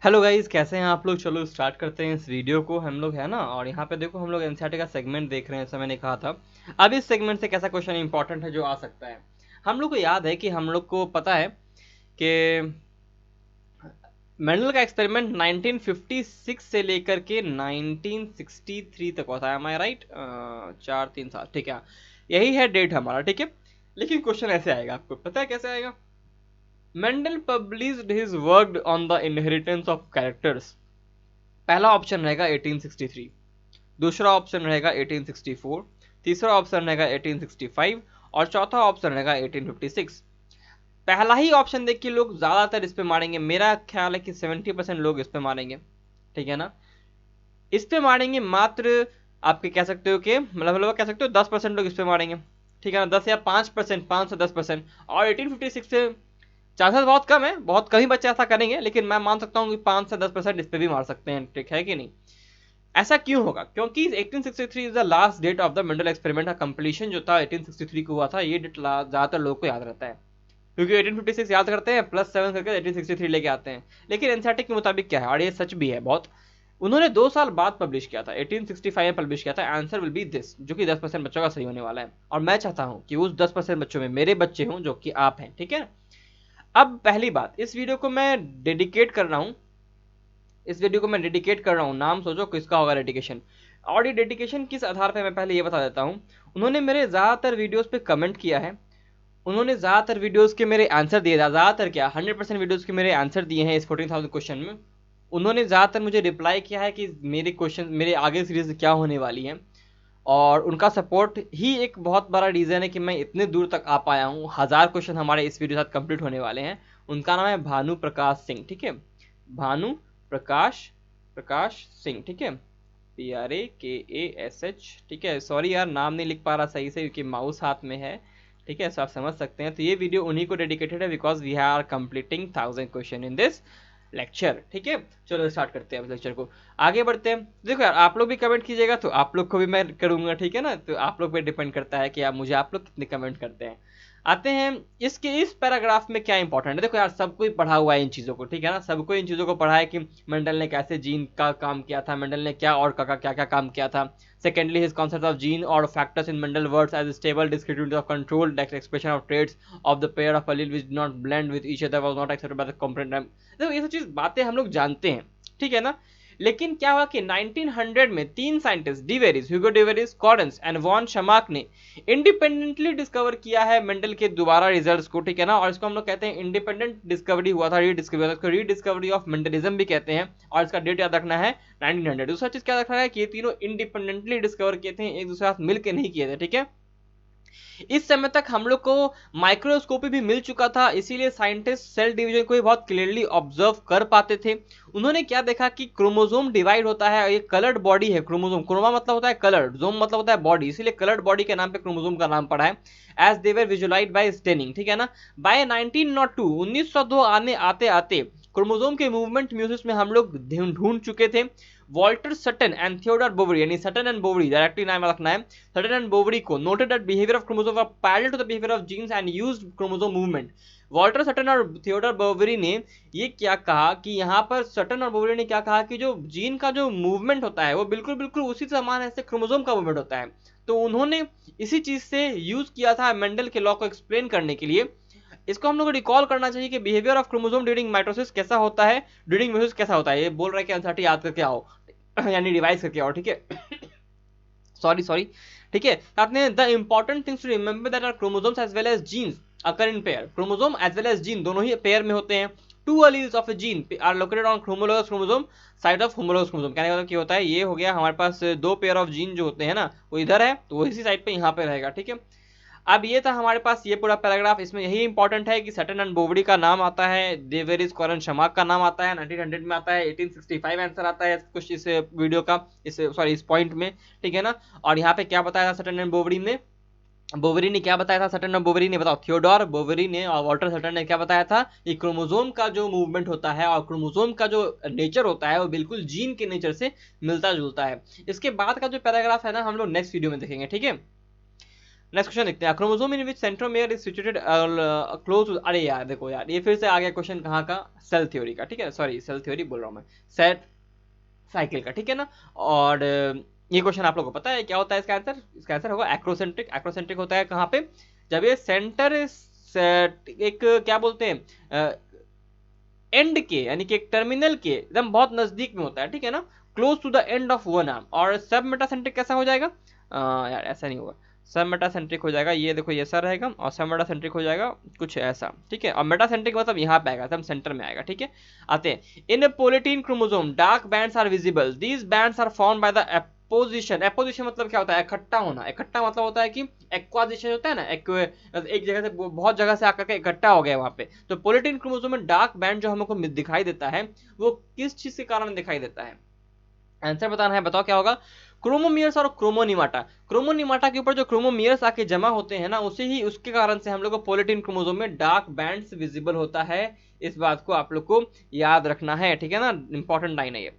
Hello guys, कैसे हैं आप लोग। चलो स्टार्ट करते हैं इस वीडियो को। हम लोग है ना, और यहाँ पे देखो हम लोग एनसीईआरटी का सेगमेंट देख रहे हैं, जैसा मैंने कहा था। अब इस सेगमेंट से कैसा क्वेश्चन इंपॉर्टेंट है जो आ सकता है। हम लोग को याद है कि हम लोग को पता है कि मेंडल का एक्सपेरिमेंट 1956 से लेकर के 1963 तक होता है। एम आई राइट? 4-3 साल, ठीक है। यही है डेट हमारा, ठीक है। लेकिन क्वेश्चन ऐसे आएगा, आपको पता है कैसे आएगा। Mendel published his work on the inheritance of characters. पहला ऑप्शन रहेगा 1863, दूसरा ऑप्शन रहेगा 1864, तीसरा ऑप्शन रहेगा 1865 और चौथा ऑप्शन रहेगा 1856। पहला ही ऑप्शन देख के लोग ज्यादातर इस पे मारेंगे। मेरा ख्याल है कि 70% लोग इस पे मारेंगे, ठीक है ना। इस पे मारेंगे मात्र, आपके कह सकते हो कि मतलब कह सकते हो 10% लोग इस पे मारेंगे, ठीक है ना। 10 या 5%, 5 से 10%। और 1856 से चांसेस बहुत कम है, बहुत कम ही बच्चे ऐसा करेंगे, लेकिन मैं मान सकता हूँ कि 5 से 10% इस पे भी मार सकते हैं, ठीक है कि नहीं। ऐसा क्यों होगा? क्योंकि 1863 is the last date of the Mendel experiment का कंप्लीशन जो था 1863 को हुआ था। ये डेट ज्यादातर लोगों को याद रहता है, क्योंकि 1856 याद करते हैं +7 करके 1863 लेके आते हैं। लेकिन एनसीईआरटी के मुताबिक क्या है, और ये सच भी है बहुत, उन्होंने 2 साल बाद पब्लिश किया था, 1865 में पब्लिश किया था। आंसर विल बी दिस, जो कि 10% बच्चों का सही होने वाला है। और मैं चाहता हूं कि उस 10% बच्चों में मेरे बच्चे हों, जो कि आप हैं, ठीक है। अब पहली बात, इस वीडियो को मैं डेडिकेट कर रहा हूं, नाम सोचो किसका होगा डेडिकेशन। और ये डेडिकेशन किस आधार पे, मैं पहले ये बता देता हूँ। उन्होंने मेरे ज़्यादातर वीडियोस पे कमेंट किया है, उन्होंने ज़्यादातर वीडियोस के मेरे आंसर दिए, ज़्यादातर क्या 100% वीडियोस के मेरे आंसर दिए हैं इस 14,000 क्वेश्चन में। उन्होंने ज़्यादातर मुझे रिप्लाई किया है कि मेरे क्वेश्चन, मेरे आगे सीरीज क्या होने वाली है। और उनका सपोर्ट ही एक बहुत बड़ा रीज़न है कि मैं इतने दूर तक आ पाया हूँ। 1000 क्वेश्चन हमारे इस वीडियो के साथ कंप्लीट होने वाले हैं। उनका नाम है भानु प्रकाश सिंह, ठीक है। भानु प्रकाश प्रकाश सिंह, ठीक है। PRAKASH, ठीक है। सॉरी यार, नाम नहीं लिख पा रहा सही से क्योंकि माउस हाथ में है, ठीक है। सो आप समझ सकते हैं। तो ये वीडियो उन्हीं को डेडिकेटेड है, because we are completing 1000 question in this lecture, ठीक है। चलो स्टार्ट करते हैं अब लेक्चर को, आगे बढ़ते हैं। देखो यार, आप लोग भी कमेंट कीजिएगा तो आप लोग को भी मैं करूंगा, ठीक है ना। तो आप लोग पे डिपेंड करता है कि आप लोग कितने कमेंट करते हैं। आते हैं इसके इस पैराग्राफ में क्या इंपॉर्टेंट है। देखो यार, सबको ही पढ़ा हुआ है इन चीज़ों को, ठीक है ना। सबको इन चीज़ों को पढ़ा है कि मेंडल ने कैसे जीन का काम किया था, मेंडल ने क्या और क्या क्या काम किया था। Secondly, his concept of gene और factors in Mendel words as stable descriptive of control expression of traits of the pair of allele which did not blend with each other was not accepted by the component। देखो ये सब चीज बातें हम लोग जानते हैं, ठीक है ना। लेकिन क्या हुआ कि 1900 में 3 scientist, de Vries, Hugo de Vries, Correns and von Tschermak ने इंडिपेंडेंटली डिस्कवर किया है मेंडल के दोबारा रिजल्ट्स को, ठीक है ना। और इसको हम लोग कहते हैं इंडिपेंडेंट डिस्कवरी हुआ था, रीडिस्कवरी, इसको रीडिस्कवरी ऑफ मेंडलिज्म भी कहते हैं। और इसका डेट याद रखना है 1900। दूसरा चीज क्या रखना है कि ये तीनों इंडिपेंडेंटली डिस्कवर किए थे, एक दूसरे साथ मिलकर नहीं किए थे, ठीक है। इस समय तक हम लोग को माइक्रोस्कोपी भी मिल चुका था, इसीलिए साइंटिस्ट सेल डिवीजन को भी बहुत क्लियरली ऑब्जर्व कर पाते थे। उन्होंने क्या देखा कि क्रोमोसोम डिवाइड होता है, ये कलर्ड बॉडी है क्रोमोसोम। क्रोमा मतलब होता है कलर्ड, जोम मतलब होता है बॉडी, इसीलिए कलर्ड बॉडी के नाम पे क्रोमोसोम का नाम पड़ा है। As they were visualised by staining, ठीक है ना। बाय 1902, 1902 आने आते आते क्रोमोसोम के मूवमेंट म्यूजिस में हम लोग ढूंढ चुके थे। Walter Sutton and Theodore Boveri, यानी सटन एंड बोवरी, डायरेक्टली नाम रखना है। सटन एंड बोवरी को noted that behaviour of chromosome were parallel to the behaviour of genes and used chromosome movement. Walter Sutton और थियोडर बोवरी ने ये क्या कहा कि यहाँ पर सटन और बोवरी ने क्या कहा कि जो जीन का जो मूवमेंट होता है वो बिल्कुल बिल्कुल उसी समान है जैसे क्रोमोसोम का मूवमेंट होता है। तो उन्होंने इसी चीज से यूज किया था मेंडल के लॉ को एक्सप्लेन करने के लिए। इसको हम लोग को रिकॉल करना चाहिए कि behaviour of chromosome during mitosis कैसा होता है, ड्यूरिंग मेयोसिस कैसा होता है। ये बोल रहा है कि आंसर याद करके आओ यानी रिवाइज करके आओ, ठीक है। सॉरी सॉरी, ठीक है। आपने the important things to remember that are chromosomes as well as genes occur in pair. Chromosome as well as gene दोनों ही पेयर में होते हैं। Two alleles of a gene are located on homologous chromosome side of homologous chromosome. कहने का मतलब क्या होता है, ये हो गया हमारे पास 2 पेयर ऑफ जीन जो होते हैं ना, वो इधर है तो वो इसी साइड पे यहाँ पे रहेगा, ठीक है। अब ये था हमारे पास ये पूरा पैराग्राफ। इसमें यही इंपॉर्टेंट है कि सटन एंड बोवरी का नाम आता है, देवेरिस कॉरन शमाक का नाम आता है, 1900 में आता है, 1865 आंसर आता है कुछ इस वीडियो का, इस पॉइंट में, ठीक है ना। और यहाँ पे क्या बताया था सटन एंड बोवरी में, बोवरी ने क्या बताया था, सटन और बोवरी ने, बताओ। थियोडोर बोवरी ने और वॉल्टर सटन ने क्या बताया था कि क्रोमोसोम का जो मूवमेंट होता है और क्रोमोसोम का जो नेचर होता है वो बिल्कुल जीन के नेचर से मिलता जुलता है। इसके बाद का जो पैराग्राफ है ना, हम लोग नेक्स्ट वीडियो में देखेंगे, ठीक है। नेक्स्ट क्वेश्चन देखते हैं, chromosome in which centromere is situated close to, अरे यार देखो यार, ये फिर से आ गया क्वेश्चन कहाँ का, सेल थ्योरी का, ठीक है, सॉरी सेल थ्योरी बोल रहा हूँ मैं, सेट साइकिल का, ठीक है ना। और ये क्वेश्चन आप लोगों को पता है क्या होता है इसका आंसर, इसका आंसर होगा एक्रोसेंट्रिक। एक्रोसेंट्रिक होता है कहाँ पे, जब ये सेंटर एक क्या बोलते हैं एंड के, यानी कि एक टर्मिनल के एकदम बहुत नजदीक में होता है, ठीक है ना, close to the end of one arm. और सब मेटासेंट्रिक कैसा हो जाएगा, यार ऐसा नहीं होगा, सब मेटासेंट्रिक हो जाएगा, ये देखो ये ऐसा रहेगा, और सब मेटासेंट्रिक हो जाएगा कुछ ऐसा, ठीक है। और मेटासेंट्रिक मतलब यहाँ पे आएगा, एकदम सेंटर में आएगा, ठीक है। आते हैं, in polytene chromosome dark bands are visible, these bands are formed by the apposition. Apposition मतलब क्या होता है, इकट्ठा होना। इकट्ठा मतलब होता है कि एक्वाजिशन होता है ना, एक जगह से बहुत जगह से आकर के इकट्ठा हो गया वहां पे। तो पोलिटीन क्रोमोसोम में डार्क बैंड जो हमको दिखाई देता है वो किस चीज के कारण दिखाई देता है, आंसर बताना है, बताओ क्या होगा, क्रोमोमियर्स और क्रोमोनिमाटा। क्रोमोनिमाटा के ऊपर जो क्रोमोमियर्स आके जमा होते हैं ना, उसे ही उसके कारण से हम लोग को पोलिटीन क्रोमोसोम में डार्क बैंड्स विजिबल होता है। इस बात को आप लोग को याद रखना है, ठीक है ना, इंपॉर्टेंट लाइन है ये।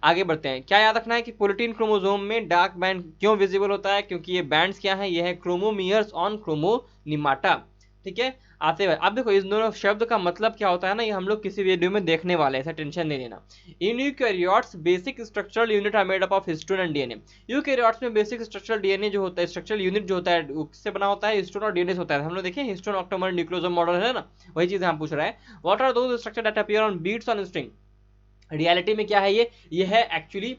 आगे बढ़ते हैं, क्या याद रखना है कि पोलिटीन क्रोमोसोम में डार्क बैंड क्यों विजिबल होता है, क्योंकि ये बैंड्स क्या है, ये है क्रोमोमियर्स ऑन क्रोमोनिमाटा, ठीक है। आते हुए अब देखो इस दोनों शब्द का मतलब क्या होता है ना, ये हम लोग किसी वीडियो में देखने वाले हैं, ऐसा टेंशन नहीं लेना। In eukaryotes basic structural unit are made up of histone and DNA. Eukaryotes में बेसिक स्ट्रक्चरल डीएनए जो होता है, स्ट्रक्चरल यूनिट जो होता है, किससे बना होता है, हिस्टोन और डीएनए से होता है। हम लोग देखिए हिस्टोन ऑक्टोमर न्यूक्लियोसोम मॉडल है ना, वही चीज हम पूछ रहे हैं। What are those structure that appear on beads on string. Reality में क्या है, ये है एक्चुअली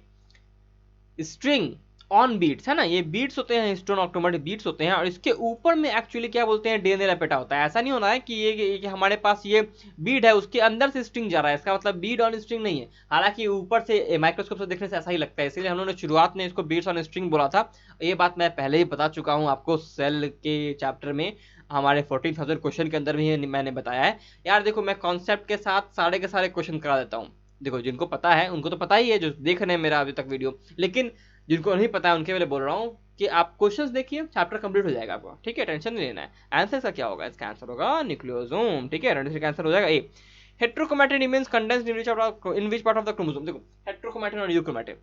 स्ट्रिंग ऑन बीट्स, है ना, ये बीट्स होते हैं, हिस्टोन ऑक्टोमर बीट्स होते हैं, और इसके ऊपर में एक्चुअली क्या बोलते हैं, डीएनए लपेटा होता है। ऐसा नहीं होना है कि ये हमारे पास ये बीड है, उसके अंदर से स्ट्रिंग जा रहा है, इसका मतलब बीड ऑन स्ट्रिंग नहीं है। हालांकि ऊपर से माइक्रोस्कोप से देखने से ऐसा ही लगता है, इसलिए हम लोगों ने शुरुआत में इसको बीड्स ऑन स्ट्रिंग बोला था। ये बात मैं पहले ही बता चुका हूँ आपको, सेल के चैप्टर में हमारे 14,000 क्वेश्चन के अंदर भी मैंने बताया है। यार देखो मैं कॉन्सेप्ट के साथ सारे के सारे क्वेश्चन करा देता हूँ। देखो जिनको पता है उनको तो पता ही है, जो देख रहे हैं मेरा अभी तक वीडियो, लेकिन जिनको नहीं पता है उनके लिए बोल रहा हूँ कि आप क्वेश्चंस देखिए, चैप्टर कंप्लीट हो जाएगा आपको, ठीक है, टेंशन नहीं लेना है। आंसर का क्या होगा, इसका आंसर होगा न्यूक्लियोसोम, ठीक है, का आंसर हो जाएगा A. Heterochromatin remains condensed in which part of the chromosome. देखो हेट्रोक्रोमैटिन और यूक्रोमैटिन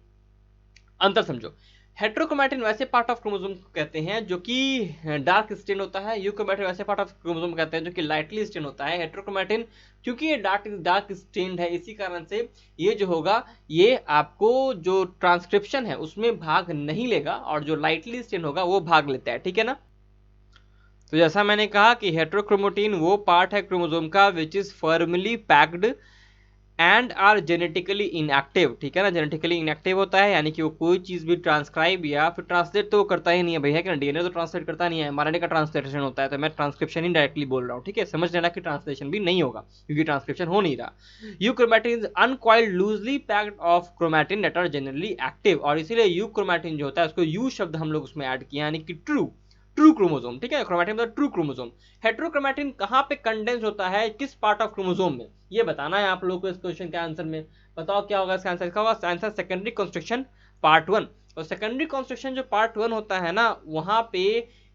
अंतर समझो। हेट्रोक्रोमैटिन वैसे पार्ट ऑफ क्रोमोसोम कहते हैं जो कि डार्क स्टेन होता है, यूक्रोमैटिन वैसे पार्ट ऑफ क्रोमोसोम कहते हैं जो कि लाइटली स्टेन होता है। हेट्रोक्रोमैटिन क्योंकि ये डार्क स्टेन्ड है, इसी कारण से ये जो होगा ये आपको जो ट्रांसक्रिप्शन है उसमें भाग नहीं लेगा, और जो लाइटली स्टेन होगा वो भाग लेता है, ठीक है ना। तो जैसा मैंने कहा कि हेट्रोक्रोमैटिन वो पार्ट है क्रोमोसोम का which is firmly packed and are genetically inactive, ठीक है ना, जेनेटिकली इनएक्टिव होता है, यानी कि वो कोई चीज भी ट्रांसक्राइब या फिर ट्रांसलेट तो करता ही नहीं है भाई, है कि डीएनए तो ट्रांसलेट करता नहीं है, एमआरएनए का ट्रांसलेशन होता है, तो मैं ट्रांसक्रिप्शन ही डायरेक्टली बोल रहा हूँ, ठीक है, समझ लेना कि ट्रांसलेशन भी नहीं होगा क्योंकि ट्रांसक्रिप्शन हो नहीं रहा। Euchromatin is uncoiled loosely packed of chromatin that are generally active, और इसीलिए यूक्रोमैटिन जो होता है उसको यू शब्द हम लोग उसमें ऐड किया, यानी कि ट्रू क्रोमोसोम, ठीक है, क्रोमैटिन मतलब ट्रू क्रोमोसोम। हेट्रोक्रोमैटिन कहाँ पे कंडेंस होता है, किस पार्ट ऑफ क्रोमोसोम में, ये बताना है आप लोगों को इस क्वेश्चन के आंसर में। बताओ क्या होगा इसका आंसर, इसका होगा आंसर सेकेंडरी कंस्ट्रक्शन पार्ट 1। और सेकेंडरी कंस्ट्रक्शन जो पार्ट 1 होता है ना, वहां पे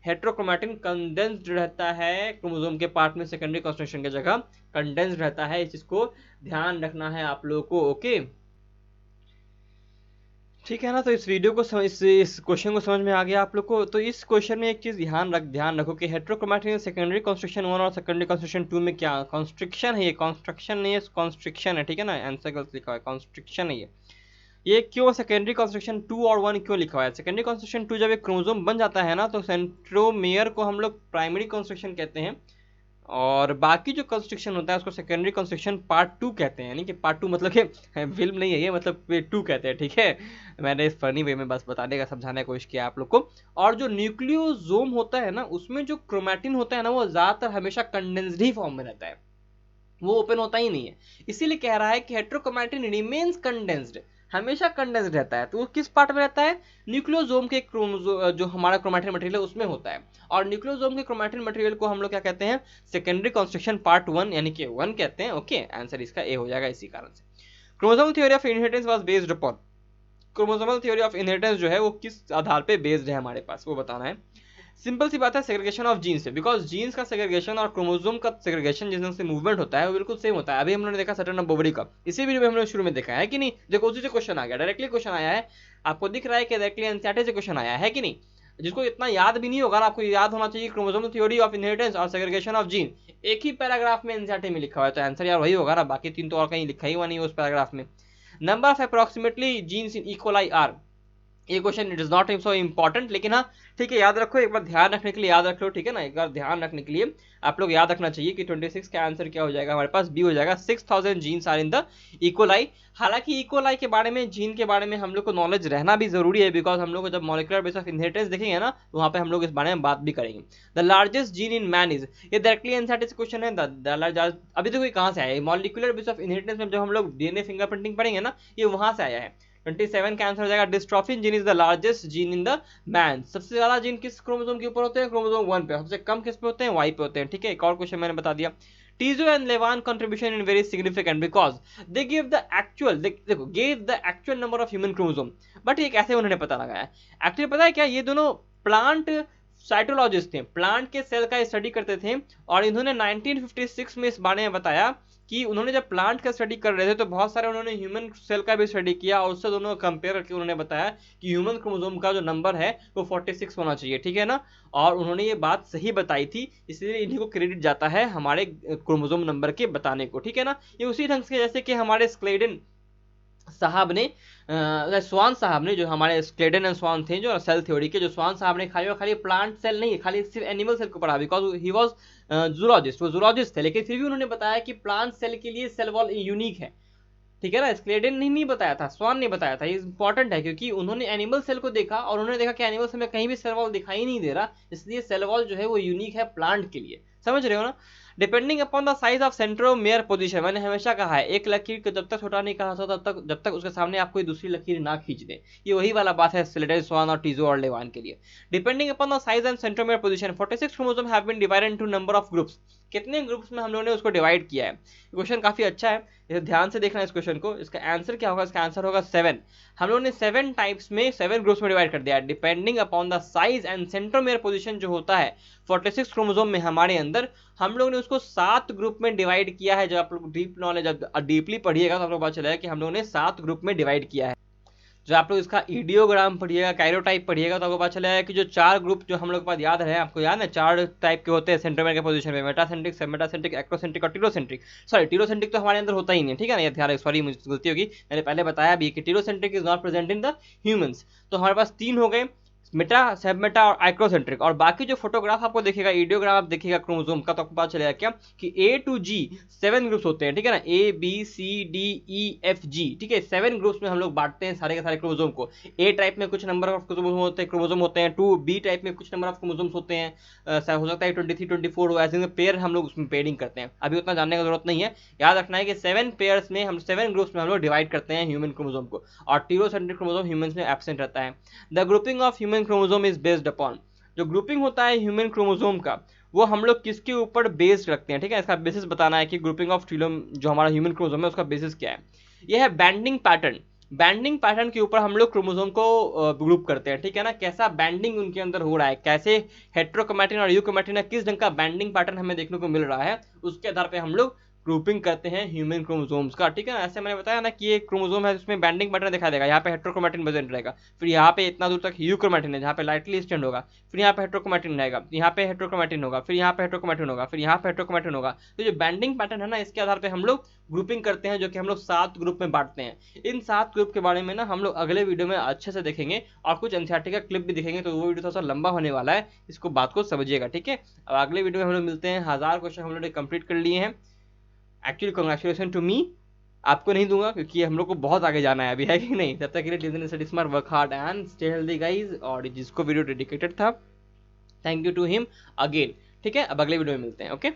हेट्रोक्रोमैटिन कंडेंस्ड रहता है क्रोमोसोम के पार्ट में, सेकेंडरी कंस्ट्रक्शन की जगह कंडेंस्ड रहता है, इस चीज को ध्यान रखना है आप लोगों को, ओके, ठीक है ना। तो इस वीडियो को इस क्वेश्चन को समझ में आ गया आप लोग को। तो इस क्वेश्चन में एक चीज ध्यान रखो कि हेट्रोक्रोमैटिन सेकेंडरी कंस्ट्रक्शन 1 और सेकेंडरी कंस्ट्रक्शन 2 में क्या कंस्ट्रक्शन है, ये कंस्ट्रक्शन नहीं है, कंस्ट्रक्शन है, ठीक है ना, आंसर गलत लिखा हुआ है, कंस्ट्रक्शन है ये क्यों सेकेंडरी कंस्ट्रक्शन 2 और 1 क्यों लिखा हुआ है। सेकेंडरी कंस्ट्रक्शन 2 जब एक क्रोमोसोम बन जाता है ना, तो सेंट्रोमेयर को हम लोग प्राइमरी कंस्ट्रक्शन कहते हैं, और बाकी जो कंस्ट्रक्शन होता है उसको सेकेंडरी कंस्ट्रक्शन पार्ट 2 कहते हैं, यानी कि पार्ट 2 मतलब कि फिल्म नहीं है ये, मतलब 2 कहते हैं, ठीक है, मैंने इस फनी वे में बस बताने का समझाने की कोशिश किया आप लोग को। और जो न्यूक्लियोसोम होता है ना, उसमें जो क्रोमैटिन होता है ना, वो ज्यादातर हमेशा कंडेंस्ड ही फॉर्म में रहता है, वो ओपन होता ही नहीं है, इसीलिए कह रहा है कि हेट्रोक्रोमैटिन रिमेन्स कंडेंस्ड, हमेशा कंडेंस्ड रहता है। तो वो किस पार्ट में रहता है, न्यूक्लियोसोम के जो हमारा क्रोमैटिन मटेरियल है उसमें होता है, और न्यूक्लियोसोम के क्रोमैटिन मटेरियल को हम लोग क्या कहते हैं, सेकेंडरी कंस्ट्रक्शन पार्ट 1 यानी कि 1 कहते हैं, ओके, आंसर इसका ए हो जाएगा इसी कारण से। Chromosomal theory of inheritance was based upon, chromosomal theory of inheritance जो है वो किस आधार पे बेस्ड है हमारे पास, वो बताना है। सिंपल सी बात है, सेग्रीगेशन ऑफ जीन्स से, बिकॉज जीन्स का सेग्रीगेशन और क्रोमोसोम का सेग्रीगेशन जिस ढंग से मूवमेंट होता है वो बिल्कुल सेम होता है। अभी हम लोगों ने देखा सटर्न बोवरी का, इसी वीडियो में हमने शुरू में देखा है कि नहीं, देखो उसी से क्वेश्चन आ गया, डायरेक्टली क्वेश्चन आया है, आपको दिख रहा है कि डायरेक्टली एनसीईआरटी से क्वेश्चन आया है कि नहीं। जिसको इतना याद भी नहीं होगा ना, आपको याद होना चाहिए क्रोमोसोम थ्योरी ऑफ इनहेरिटेंस और सेग्रीगेशन ऑफ जीन, एक ही पैराग्राफ में एनसीईआरटी में लिखा हुआ है, तो आंसर यार वही होगा ना, बाकी 3 तो और कहीं लिखा ही हुआ नहीं है उस पैराग्राफ में। Number of approximately genes in E coli are, ये question it is not so important, लेकिन हाँ ठीक है, याद रखो, एक बार ध्यान रखने के लिए याद रख लो, ठीक है ना, एक बार ध्यान रखने के लिए आप लोग याद रखना चाहिए कि 26 का आंसर क्या हो जाएगा हमारे पास, बी हो जाएगा, 6000 genes are in the E coli. हालांकि इकोलाई के बारे में, जीन के बारे में हम लोग को नॉलेज रहना भी जरूरी है, बिकॉज हम लोग को जब मॉलिक्यूलर बेस ऑफ इनहेरिटेंस देखेंगे ना, तो वहाँ पे हम लोग इस बारे में बात भी करेंगे। The largest gene in man is, ये डायरेक्टली एनसीईआरटी से क्वेश्चन है, अभी देखो ये कहाँ से आया है, मॉलिक्यूलर बेस ऑफ इनहेरिटेंस में जब हम लोग डीएनए फिंगरप्रिंटिंग पढ़ेंगे ना, ये वहां से आया है। 27 का आंसर हो जाएगा, dystrophin gene is the largest gene in the man. सबसे ज्यादा जीन किस क्रोमोसोम के ऊपर होते हैं, क्रोमोसोम 1 पे, सबसे कम किस पे होते हैं, वाई पे होते हैं, ठीक है। एक और क्वेश्चन मैंने बता दिया, Tjio and Levan contribution in very significant because they give the actual, देखो gave the actual number of human chromosome, but ये कैसे उन्होंने पता लगाया, एक्चुअली पता है क्या, ये दोनों प्लांट साइटोलॉजिस्ट थे, प्लांट के सेल का स्टडी करते थे, और इन्होंने 1956 में इस बारे में बताया कि उन्होंने जब प्लांट का स्टडी कर रहे थे तो बहुत सारे उन्होंने ह्यूमन सेल का भी स्टडी किया, और उससे दोनों कंपेयर करके उन्होंने बताया कि ह्यूमन क्रोमोसोम का जो नंबर है वो 46 होना चाहिए, ठीक है ना, और उन्होंने ये बात सही बताई थी, इसलिए इन्हीं को क्रेडिट जाता है हमारे क्रोमोसोम नंबर के बताने को, ठीक है ना। ये उसी ढंग से जैसे कि हमारे स्क्लेडन साहब ने, स्वान साहब ने, जो हमारे स्क्लेडन एंड स्वान थे जो सेल थ्योरी के, जो स्वान साहब ने खाली प्लांट सेल नहीं, खाली सिर्फ एनिमल सेल को पढ़ा, बिकॉज ही वाज जूलॉजिस्ट, वो जूलॉजिस्ट थे, लेकिन फिर भी उन्होंने बताया कि प्लांट सेल के लिए सेल वॉल यूनिक है, ठीक है ना। स्क्लेडन ने नहीं बताया था, स्वान ने बताया था, ये इंपॉर्टेंट है, क्योंकि उन्होंने एनिमल सेल को देखा और उन्होंने देखा कि एनिमल सेल में कहीं भी सेल वॉल दिखाई नहीं दे रहा, इसलिए सेल वॉल जो है वो यूनिक है प्लांट के लिए, समझ रहे हो ना। Depending upon the size of centromere position, मैंने हमेशा कहा है एक लकीर को जब तक छोटा नहीं कहा तब तक, जब तक उसके सामने आप कोई दूसरी लकीर ना खींच दे, ये वही वाला बात है स्लेडन, स्वान और टीजो और लेवान के लिए। Depending upon the size and centromere position 46 chromosome have been divided into number of groups, कितने ग्रुप्स में हम लोगों ने उसको डिवाइड किया है। क्वेश्चन काफी अच्छा है, इसे ध्यान से देखना इस क्वेश्चन को, इसका आंसर क्या होगा, इसका आंसर होगा 7। हम लोगों ने 7 टाइप्स में 7 ग्रुप्स में डिवाइड कर दिया है, depending upon the size and centromere position जो होता है 46 क्रोमोसोम में हमारे अंदर, हम लोग ने उसको 7 ग्रुप में डिवाइड किया है। जब आप लोग डीप नॉलेज, जब डीपली पढ़िएगा तो आप लोग पता चलेगा कि हम लोगों ने 7 ग्रुप में डिवाइड किया है। जो आप लोग इसका ईडियोग्राम पढ़िएगा, कायरोटाइप पढ़िएगा, तो आपको पता चलेगा कि जो 4 ग्रुप जो हम लोग के पास याद है, आपको याद है 4 टाइप के होते हैं सेंट्रोमेयर के पोजीशन में, मेटासेंट्रिक, सबमेटासेंट्रिक, एक्टोसेंट्रिक और टीरोसेंट्रिक। सॉरी, टीरोसेंट्रिक तो हमारे अंदर होता ही नहीं है, ठीक है ना, ये ध्यान, सॉरी मुझे गलती होगी, मैंने पहले बताया भी कि telocentric is not present in the humans. तो हमारे पास 3 हो गए, मेटा, सबमेटा और आइक्रोसेंट्रिक, और बाकी जो फोटोग्राफ आपको देखेगा, ईडियोग्राम आप देखिएगा क्रोमोसोम का, तो आपको पता चलेगा क्या कि A to G 7 ग्रुप्स होते हैं, ठीक है ना, A B C D E F G, ठीक है, 7 ग्रुप्स में हम लोग बांटते हैं सारे के सारे क्रोमोसोम को। A टाइप में कुछ नंबर ऑफ क्रोमोसोम होते हैं, 2B टाइप में कुछ नंबर ऑफ क्रोमोसोम्स होते हैं, हो सकता है 23 24 हो, ऐसे में पेयर हम लोग उसमें पेयरिंग करते हैं, अभी उतना जानने की जरूरत नहीं है, याद रखना है कि 7 पेयर्स में हम 7 ग्रुप्स में हम लोग डिवाइड करते हैं ह्यूमन क्रोमोसोम को, और टीरोसेंट्रिक क्रोमोसोम ह्यूमंस में एब्सेंट रहता है। The grouping of human chromosome is based upon, जो ग्रुपिंग होता है ह्यूमन क्रोमोसोम का, वो हम लोग किसके ऊपर बेस्ड रखते हैं, ठीक है, इसका बेसिस बताना है कि ग्रुपिंग ऑफ जो हमारा ह्यूमन क्रोमोसोम है उसका बेसिस क्या है। यह है बैंडिंग पैटर्न, बैंडिंग पैटर्न के ऊपर हम लोग क्रोमोसोम को ग्रुप करते हैं, ठीक है ना, कैसा बैंडिंग उनके अंदर हो रहा है, कैसे हेट्रोक्रोमैटिन और यूक्रोमैटिन किस ढंग का बैंडिंग पैटर्न हमें देखने को मिल रहा है, उसके आधार पे हम लोग ग्रुपिंग करते हैं ह्यूमन क्रोमोसोम्स का, ठीक है ना। ऐसे मैंने बताया ना कि ये क्रोमोसोम है जिसमें बैंडिंग पैटर्न दिखाई देगा, यहाँ पे हेट्रोक्रोमैटिन प्रेजेंट रहेगा, फिर यहाँ पे इतना दूर तक यूक्रोमैटिन है जहाँ पे लाइटली स्टैंड होगा, फिर यहाँ पे हेट्रोक्रोमैटिन रहेगा, यहाँ पे हेट्रोक्रोमैटिन होगा, फिर यहाँ पे हेट्रोक्रोमैटिन होगा, फिर यहाँ पे हेट्रोक्रोमैटिन होगा। तो जो बैंडिंग पैटर्न है ना, इसके आधार पे हम लोग ग्रुपिंग करते हैं, जो कि हम लोग 7 ग्रुप में बांटते हैं। इन 7 ग्रुप के बारे में ना हम लोग अगले वीडियो में अच्छे से देखेंगे, और कुछ एनसीईआरटी का क्लिप भी दिखेंगे, तो वो वीडियो थोड़ा सा लंबा होने वाला है, इसको बात को समझिएगा, ठीक है। अब अगले वीडियो में हम लोग मिलते हैं, 1000 क्वेश्चन हम लोग ने कंप्लीट कर लिए हैं। एक्चुअली कांग्रेचुलेशन टू मी, आपको नहीं दूंगा क्योंकि हम लोग को बहुत आगे जाना है अभी, है कि नहीं। तब तक के लिए study smart, work hard and stay healthy guys. और जिसको वीडियो डेडिकेटेड था, thank you to him again, ठीक है। अब अगले वीडियो में मिलते हैं, ओके।